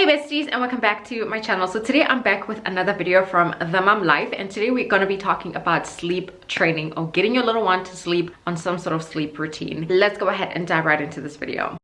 Hey besties, and welcome back to my channel. So today I'm back with another video from The Mom Life, and today we're going to be talking about sleep training or getting your little one to sleep on some sort of sleep routine. Let's go ahead and dive right into this video.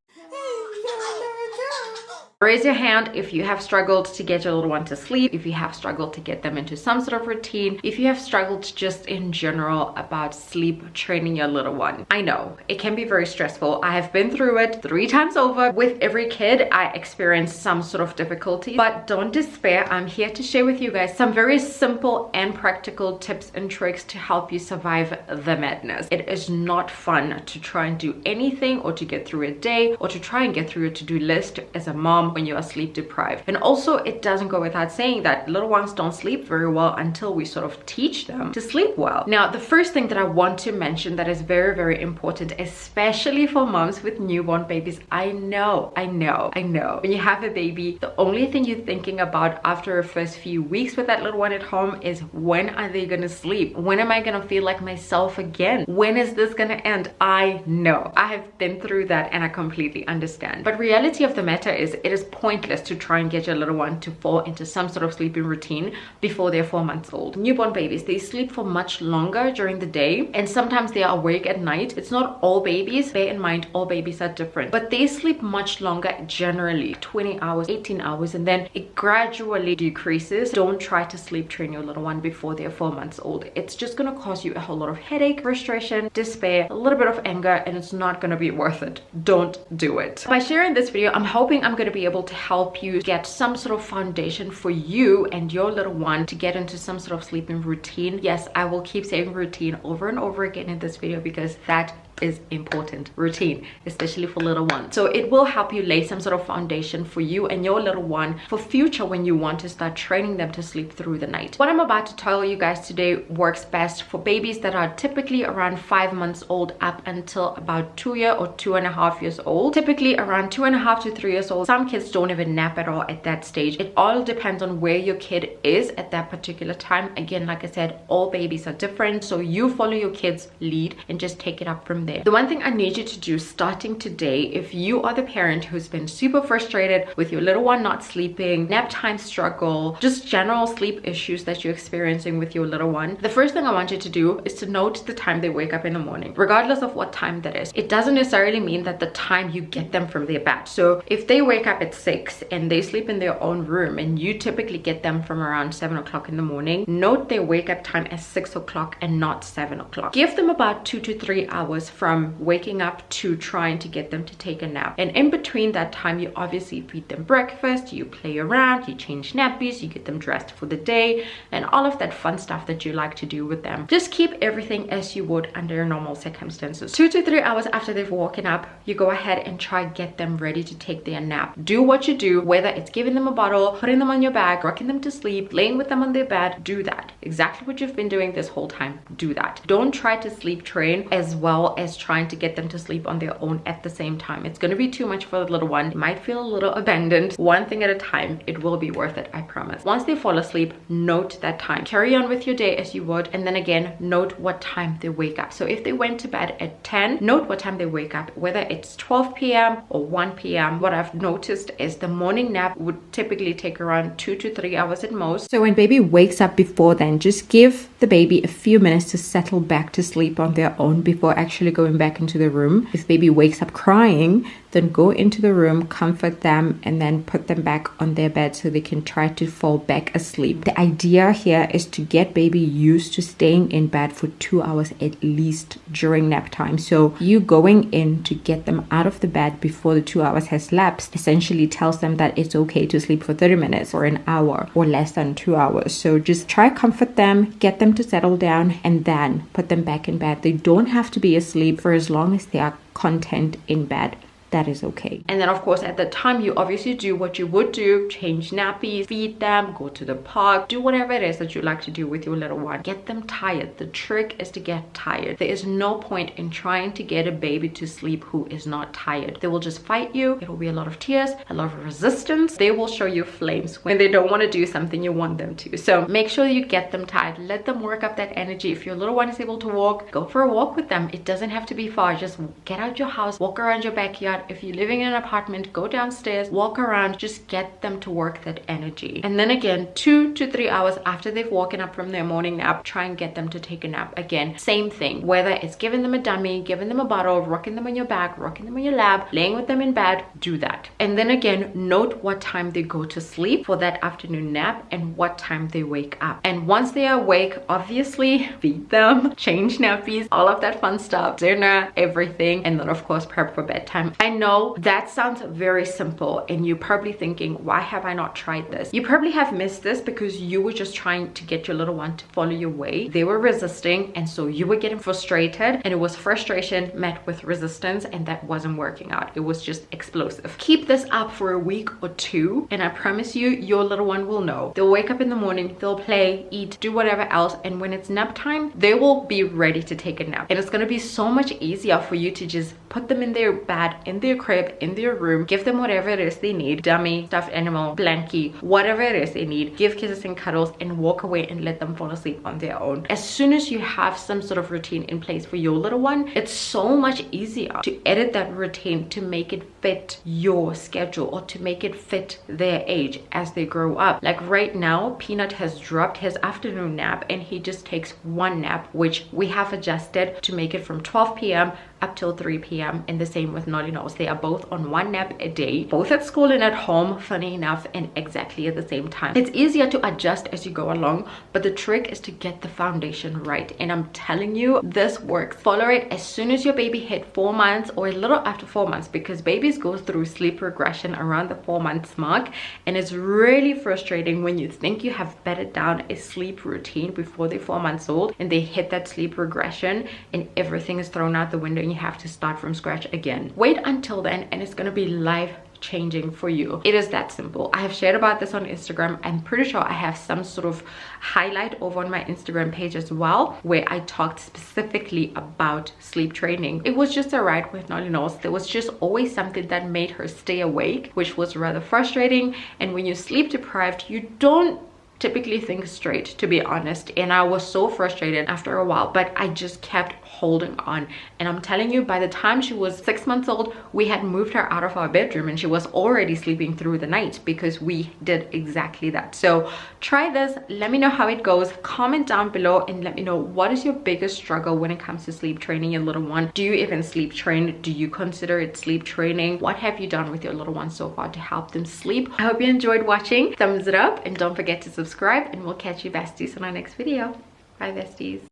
Raise your hand if you have struggled to get your little one to sleep, if you have struggled to get them into some sort of routine, if you have struggled just in general about sleep training your little one. I know it can be very stressful. I have been through it 3 times over. With every kid, I experience some sort of difficulty, but don't despair. I'm here to share with you guys some very simple and practical tips and tricks to help you survive the madness. It is not fun to try and do anything or to get through a day or to try and get through a to-do list as a mom when you are sleep deprived. And also, it doesn't go without saying that little ones don't sleep very well until we sort of teach them to sleep well. Now, the first thing that I want to mention that is very, very important, especially for moms with newborn babies. I know. When you have a baby, the only thing you're thinking about after the first few weeks with that little one at home is, when are they gonna sleep? When am I gonna feel like myself again? When is this gonna end? I know. I have been through that and I completely understand. But reality of the matter is, it is pointless to try and get your little one to fall into some sort of sleeping routine before they're 4 months old. Newborn babies, they sleep for much longer during the day, and sometimes they are awake at night. It's not all babies. Bear in mind, all babies are different, but they sleep much longer, generally 20 hours, 18 hours, and then it gradually decreases. Don't try to sleep train your little one before they're 4 months old. It's just going to cause you a whole lot of headache, frustration, despair, a little bit of anger, and it's not going to be worth it. Don't do it. By sharing this video, I'm hoping I'm going to be able to help you get some sort of foundation for you and your little one to get into some sort of sleeping routine. Yes, I will keep saying routine over and over again in this video because that is important. Routine, especially for little ones. So it will help you lay some sort of foundation for you and your little one for future when you want to start training them to sleep through the night. What I'm about to tell you guys today works best for babies that are typically around 5 months old up until about 2 years or 2.5 years old. Typically around 2.5 to 3 years old. Some kids don't even nap at all at that stage. It all depends on where your kid is at that particular time. Again, like I said, all babies are different, so you follow your kid's lead and just take it up from there. The one thing I need you to do starting today, if you are the parent who's been super frustrated with your little one not sleeping, nap time struggle, just general sleep issues that you're experiencing with your little one, the first thing I want you to do is to note the time they wake up in the morning, regardless of what time that is. It doesn't necessarily mean that the time you get them from their bed. So if they wake up at 6 and they sleep in their own room and you typically get them from around 7 o'clock in the morning, note their wake up time as 6 o'clock and not 7 o'clock. Give them about 2 to 3 hours from waking up to trying to get them to take a nap, and in between that time you obviously feed them breakfast, you play around, you change nappies, you get them dressed for the day, and all of that fun stuff that you like to do with them. Just keep everything as you would under normal circumstances. 2 to 3 hours after they've woken up, you go ahead and try get them ready to take their nap. Do what you do, whether it's giving them a bottle, putting them on your back, rocking them to sleep, laying with them on their bed. Do that exactly what you've been doing this whole time. Do that. Don't try to sleep train as well as trying to get them to sleep on their own at the same time. It's going to be too much for the little one. They might feel a little abandoned. One thing at a time. It will be worth it, I promise. Once they fall asleep, note that time. Carry on with your day as you would, and then again, note what time they wake up. So if they went to bed at 10, note what time they wake up, whether it's 12 p.m. or 1 p.m. What I've noticed is the morning nap would typically take around 2 to 3 hours at most. So when baby wakes up before then, just give the baby a few minutes to settle back to sleep on their own before actually going back into the room. If baby wakes up crying, then go into the room, comfort them, and then put them back on their bed so they can try to fall back asleep. The idea here is to get baby used to staying in bed for 2 hours at least during nap time. So you going in to get them out of the bed before the 2 hours has lapsed essentially tells them that it's okay to sleep for 30 minutes or an hour or less than 2 hours. So just try comfort them, get them to settle down, and then put them back in bed. They don't have to be asleep for as long as they are content in bed. That is okay. And then of course at the time you obviously do what you would do, change nappies, feed them, go to the park, do whatever it is that you like to do with your little one. Get them tired. The trick is to get tired. There is no point in trying to get a baby to sleep who is not tired. They will just fight you. It will be a lot of tears, a lot of resistance. They will show you flames when they don't want to do something you want them to. So make sure you get them tired. Let them work up that energy. If your little one is able to walk, go for a walk with them. It doesn't have to be far. Just get out your house, walk around your backyard, out. If you're living in an apartment, go downstairs, walk around, just get them to work that energy. And then again, 2 to 3 hours after they've woken up from their morning nap, try and get them to take a nap. Again, same thing, whether it's giving them a dummy, giving them a bottle, rocking them on your back, rocking them on your lap, laying with them in bed, do that. And then again, note what time they go to sleep for that afternoon nap and what time they wake up. And once they are awake, obviously feed them, change nappies, all of that fun stuff, dinner, everything, and then of course prep for bedtime. I know that sounds very simple and you're probably thinking, why have I not tried this? You probably have missed this because you were just trying to get your little one to follow your way. They were resisting, and so you were getting frustrated, and it was frustration met with resistance, and that wasn't working out. It was just explosive. Keep this up for a week or two, and I promise you, your little one will know. They'll wake up in the morning, they'll play, eat, do whatever else, and when it's nap time, they will be ready to take a nap. And it's going to be so much easier for you to just put them in their bed, in their crib, in their room, give them whatever it is they need, dummy, stuffed animal, blankie, whatever it is they need, give kisses and cuddles, and walk away and let them fall asleep on their own. As soon as you have some sort of routine in place for your little one, it's so much easier to edit that routine to make it fit your schedule or to make it fit their age as they grow up. Like right now, Peanut has dropped his afternoon nap and he just takes one nap, which we have adjusted to make it from 12 p.m. up till 3 p.m. and the same with Nolly Nose. They are both on one nap a day, both at school and at home, funny enough, and exactly at the same time. It's easier to adjust as you go along, but the trick is to get the foundation right, and I'm telling you, this works. Follow it as soon as your baby hit 4 months or a little after 4 months, because babies go through sleep regression around the 4 months mark, and it's really frustrating when you think you have bedded down a sleep routine before they're 4 months old and they hit that sleep regression and everything is thrown out the window. You have to start from scratch again. Wait until then and it's going to be life changing for you. It is that simple. I have shared about this on Instagram. I'm pretty sure I have some sort of highlight over on my Instagram page as well, where I talked specifically about sleep training. It was just a ride with Nolly Nose. There was just always something that made her stay awake, which was rather frustrating. And when you're sleep deprived, you don't typically think straight, to be honest, and I was so frustrated after a while, but I just kept holding on. And I'm telling you, by the time she was 6 months old, we had moved her out of our bedroom and she was already sleeping through the night because we did exactly that. So try this, let me know how it goes, comment down below and let me know what is your biggest struggle when it comes to sleep training your little one. Do you even sleep train? Do you consider it sleep training? What have you done with your little one so far to help them sleep? I hope you enjoyed watching. Thumbs it up and don't forget to subscribe, and we'll catch you besties in our next video. Bye besties.